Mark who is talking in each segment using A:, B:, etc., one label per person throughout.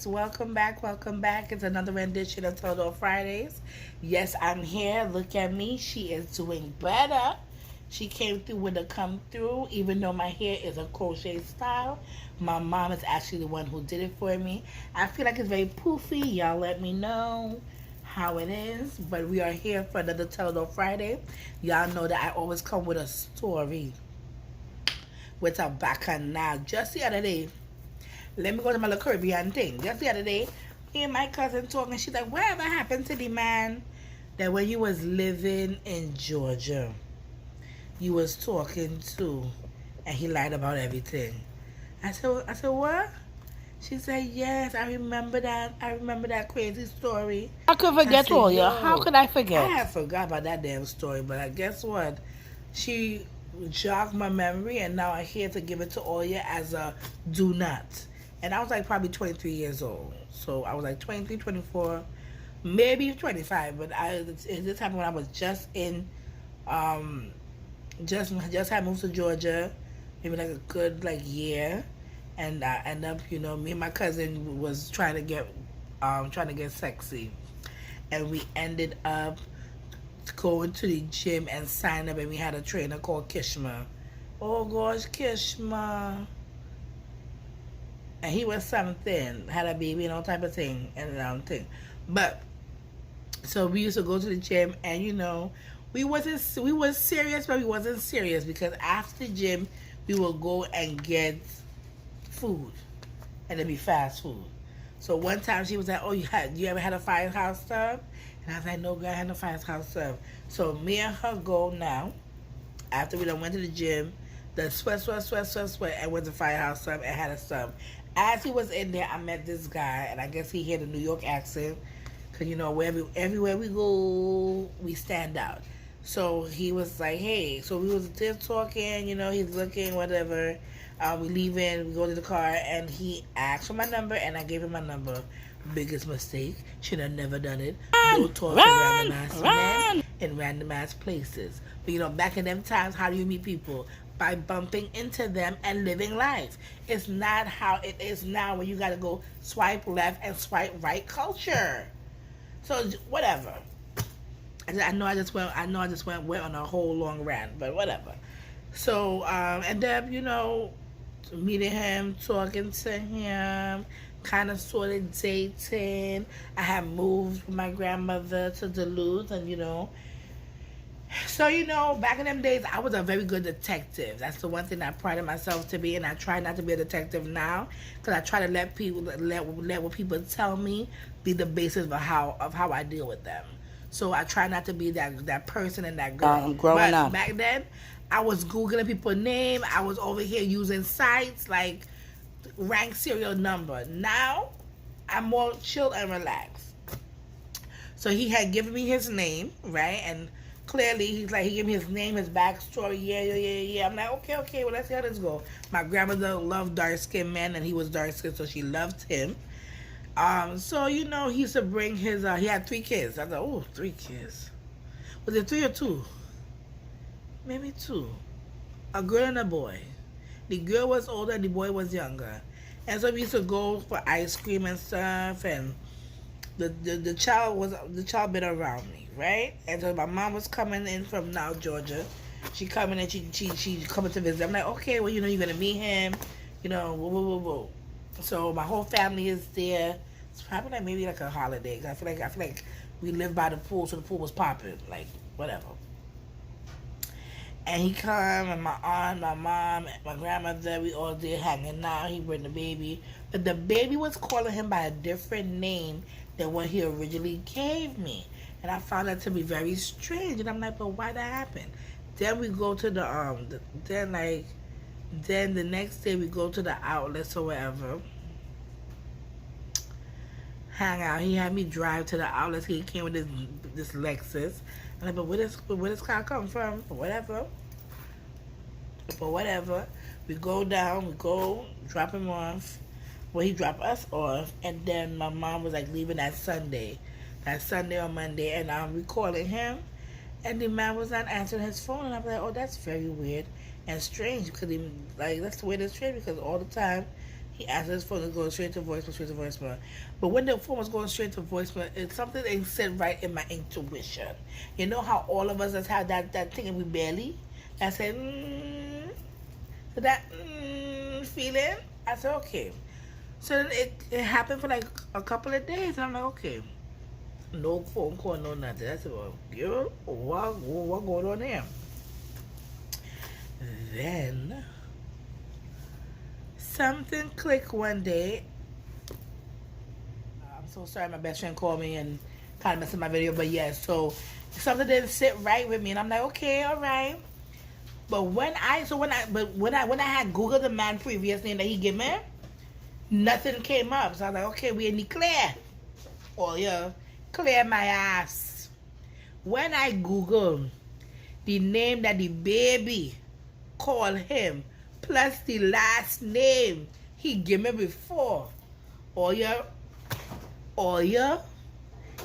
A: guys, welcome back, welcome back. It's another rendition of Total Fridays. Yes, I'm here. Look at me. She is doing better. She came through with a come through, even though my hair is a crochet style. My mom is actually the one who did it for me. I feel like it's very poofy. Y'all let me know how it is. But we are here for another Total Friday. Y'all know that I always come with a story with a bachannal. Just the other day, let me go to my little Caribbean thing. Just the other day, me and my cousin talking, she's like, whatever happened to the man that when you was living in Georgia, you was talking to, and he lied about everything? I said, what? She said, yes, I remember that. I remember that crazy story. I could forget all you. How could I forget? I had forgot about that damn story, but guess what? She jogged my memory, and now I'm here to give it to all you as a do not. And I was like probably 23 years old. So I was like 23, 24, maybe 25. But this happened when I was just in, just had moved to Georgia, maybe like a good like year. And I end up, me and my cousin was trying to get sexy. And we ended up going to the gym and sign up, and we had a trainer called Kishma. Oh gosh, Kishma. And he was something, had a baby and all type of thing and thing. But so we used to go to the gym, and we was serious, but we wasn't serious, because after the gym we will go and get food, and it'd be fast food. So one time she was like, "Oh, you ever had a firehouse sub?" And I was like, "No, girl, I had no firehouse sub." So me and her go now. After we done went to the gym, the sweat, and went to firehouse sub and had a sub. As he was in there, I met this guy, and I guess he had a New York accent, because everywhere we go, we stand out. So he was like, "Hey," so we was there talking, he's looking, whatever. We leaving, we go to the car, and he asked for my number, and I gave him my number. Biggest mistake. Should have never done it. Don't talk to random ass men in random ass places. But back in them times, how do you meet people? By bumping into them and living life. It's not how it is now, when you gotta go swipe left and swipe right culture. So whatever. I know I just went on a whole long rant, but whatever. So and then meeting him, talking to him, kind of sort of dating. I had moved with my grandmother to Duluth, and so back in them days, I was a very good detective. That's the one thing I prided myself to be, and I try not to be a detective now, because I try to let what people tell me be the basis of how I deal with them. So I try not to be that person and that girl. Growing up. Back then, I was Googling people's name. I was over here using sites like rank serial number. Now, I'm more chill and relaxed. So he had given me his name, right? And clearly, he gave me his name, his backstory. Yeah. I'm like, okay, well, let's see how this go. My grandmother loved dark-skinned men, and he was dark-skinned, so she loved him. So, he used to bring his, he had 3 kids. I thought, oh, 3 kids. Was it 3 or 2? Maybe 2. A girl and a boy. The girl was older, the boy was younger. And so we used to go for ice cream and stuff, and the child been around me, right? And so my mom was coming in from now Georgia. She coming and she coming to visit. I'm like, okay, well, you're gonna meet him, whoa. So my whole family is there. It's probably maybe like a holiday. I feel like we live by the pool, so the pool was popping, like whatever. And he come, and my aunt, my mom, my grandmother, we all there hanging out. He bring the baby, but the baby was calling him by a different name than what he originally gave me, and I found that to be very strange. And I'm like, but why that happen? Then we go to then the next day we go to the outlets or wherever, hang out. He had me drive to the outlets. He came with this Lexus. I'm like, but where this car come from? Whatever. We go down, we go drop him off. Well, he dropped us off, and then my mom was like leaving that Sunday or Monday, and I'm recalling him, and the man was not answering his phone, and I'm like, oh, that's very weird and strange, because that's the way it's strange, because all the time He answered his phone and goes straight to voicemail, straight to voicemail. But when the phone was going straight to voicemail, it's something that said right in my intuition. You know how all of us have that thing in we belly? I said, so that feeling? I said, okay. So then it happened for like a couple of days, and I'm like, okay. No phone call, no nothing. I said, well, girl, what going on there? Then something clicked one day. I'm so sorry, my best friend called me and kind of messed up my video, but yes, so something didn't sit right with me, and I'm like, okay, all right. But when I had Googled the man previous name that he gave me, nothing came up. So I was like, okay, we in the clear. Oh yeah, clear my ass. When I Googled the name that the baby called him, plus the last name he gave me before, oh yeah,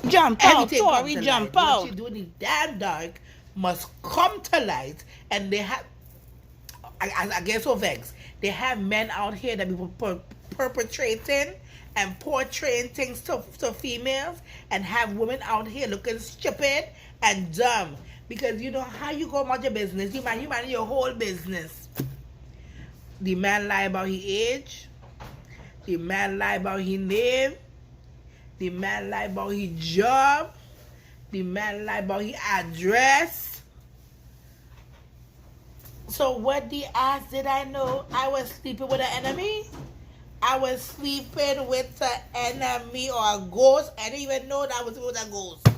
B: Jump out, Tori, jump out.
A: What you do in the damn dark must come to light, and they have, I get so vexed. They have men out here that be perpetrating and portraying things to females, and have women out here looking stupid and dumb. Because you know how you go about your business, you mind your whole business. The man lie about his age, the man lie about his name, the man lie about his job, the man lie about his address. So what the ass did I know? I was sleeping with an enemy? I was sleeping with an enemy or a ghost. I didn't even know that I was sleeping with a ghost.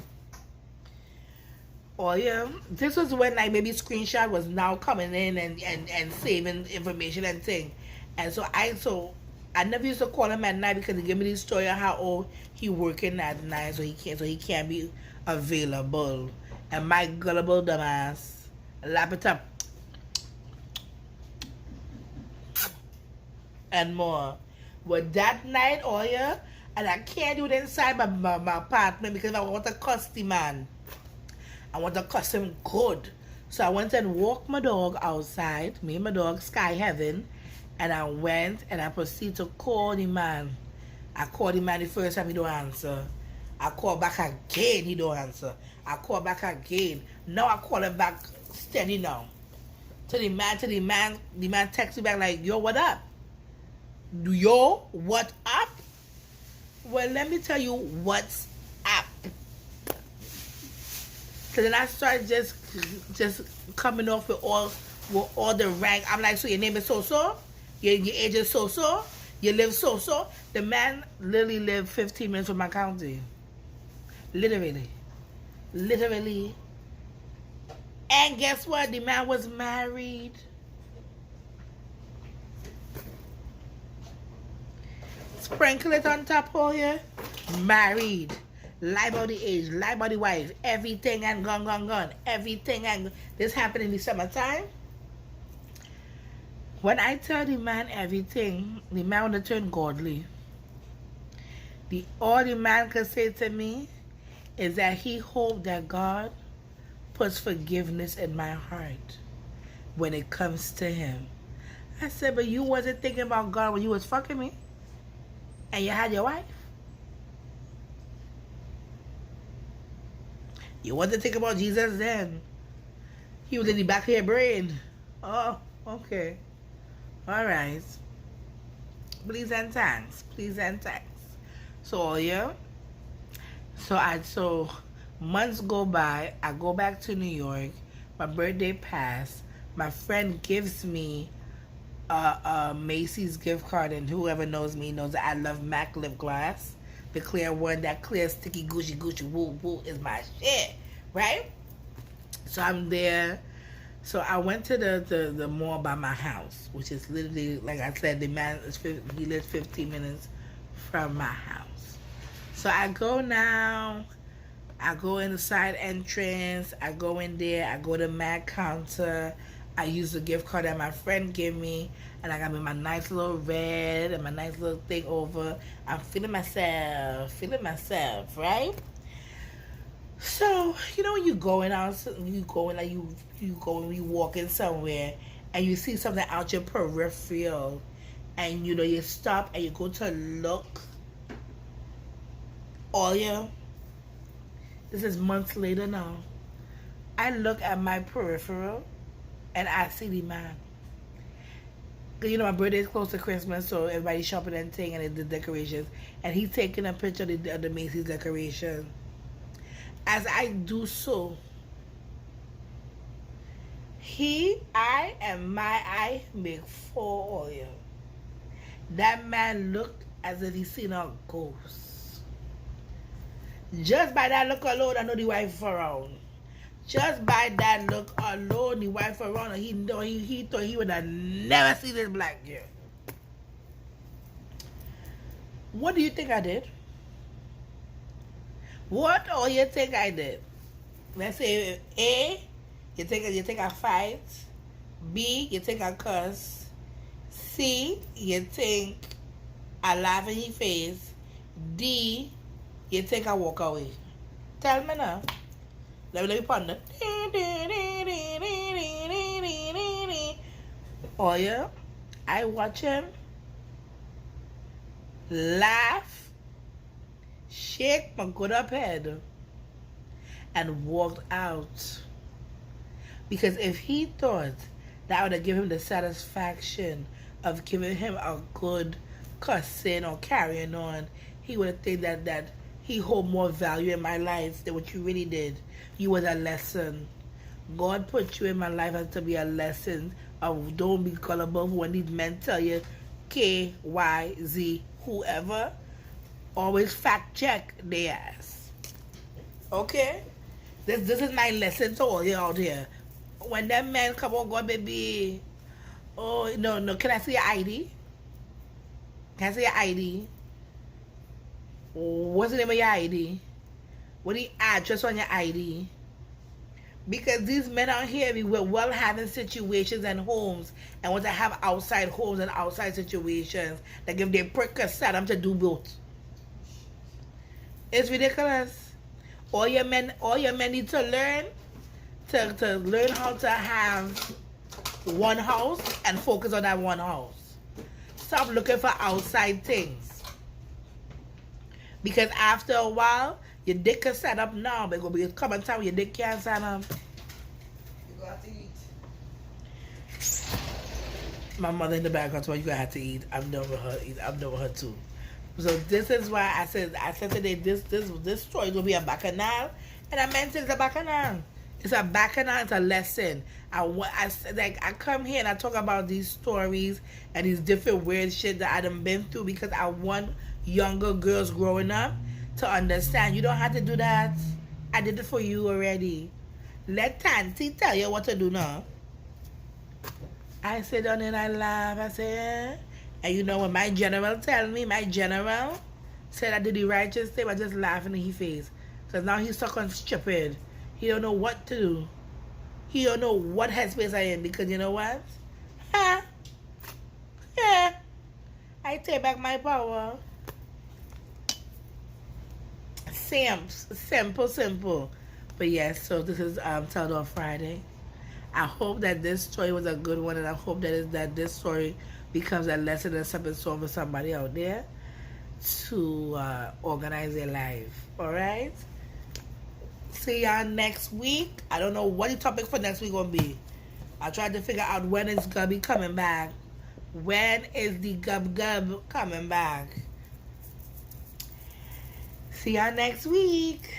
A: Oh yeah, this was when like maybe screenshot was now coming in and saving information and thing. And so I never used to call him at night because he gave me this story of how he working at night, so he can't be available. And my gullible dumbass lap it up and more. But that night, oh yeah, and I can't do it inside my apartment because I want to cuss the man. I want to cuss him good. So I went and walked my dog outside, me and my dog, Sky Heaven, and I went and I proceeded to call the man. I called the man the first time, he don't answer. I called back again, he don't answer. I called back again. Now I call him back steady now. The man texts me back like, yo, what up? Yo, what up? Well, let me tell you what's up. So then I started just coming off with all the rank. I'm like, so your name is so-so? Your age is so-so? You live so-so? The man literally lived 15 minutes from my county. Literally. And guess what? The man was married. Sprinkle it on top all here. Married. Lie about the age, lie about the wife, everything and gone. Everything and this happened in the summertime. When I tell the man everything, the man want to turn godly. All the man can say to me is that he hoped that God puts forgiveness in my heart when it comes to him. I said, but you wasn't thinking about God when you was fucking me and you had your wife. You wasn't thinking about Jesus then. He was in the back of your brain. Oh, okay. All right. Please and thanks. So yeah. So months go by. I go back to New York. My birthday passed. My friend gives me a Macy's gift card, and whoever knows me knows that I love MAC lip gloss. The clear one, that clear sticky Gucci woo is my shit, right? So I'm there. So I went to the mall by my house, which is literally, like I said, the man he lives 15 minutes from my house. So I go now. I go in the side entrance. I go in there. I go to MAC counter. I use the gift card that my friend gave me, and I got me my nice little red and my nice little thing over. I'm feeling myself, right? So, you know when you going out, you walking somewhere, and you see something out your peripheral, and you stop and you go to look, Oya, this is months later now, I look at my peripheral and I see the man. My birthday is close to Christmas, so everybody's shopping and thing and the decorations. And he's taking a picture of the Macy's decoration. As I do so, I and my eye make 4 oil. That man looked as if he seen a ghost. Just by that look alone, I know the wife around. Just by that look alone, the wife around, he thought he would have never seen this black girl. What do you think I did? What do you think I did? Let's say A, you think I fight. B, you think I cuss. C, you think I laugh in your face. D, you think I walk away. Tell me now. Let me ponder. Oh yeah, I watch him laugh, shake my good up head, and walked out. Because if he thought that would have given him the satisfaction of giving him a good cussing or carrying on, he would have think that he hold more value in my life than what you really did. You was a lesson. God put you in my life as to be a lesson of don't be gullible when these men tell you K, Y, Z, whoever. Always fact check their ass. Okay? This is my lesson to all you out here. When that man come on, God, baby. Oh, no. Can I see your ID? Can I see your ID? What's the name of your ID? What the address on your ID? Because these men out here, we were well having situations and homes and want to have outside homes and outside situations that give them prick a set them to do both. It's ridiculous. All your men need to learn to learn how to have one house and focus on that one house. Stop looking for outside things. Because after a while, your dick can set up now, but it's going to be a coming time when your dick can't set up.
B: You got to eat.
A: My mother in the background told you got to have to eat. I'm done with her. I'm done with her too. So this is why I said today this story is going to be a bachannal, and I meant it's a bachannal. It's a bachannal. It's a lesson. I come here and I talk about these stories and these different weird shit that I done been through because I want younger girls growing up to understand you don't have to do that. I did it for you already. Let Tanti tell you what to do now. I sit down and I laugh. I say, eh? And you know what my general tell me? My general said I did the righteous thing. I just laughing in his face. Because now he's stuck on stupid. He don't know what to do. He don't know what headspace I am. Because you know what? Ha! Yeah. I take back my power. Simple. But yes, so this is Tell Off Friday. I hope that this story was a good one, and I hope that this story becomes a lesson and something so for somebody out there to organize their life. All right? See y'all next week. I don't know what the topic for next week gonna be. I tried to figure out when it's gonna be coming back. When is the gub coming back? See y'all next week.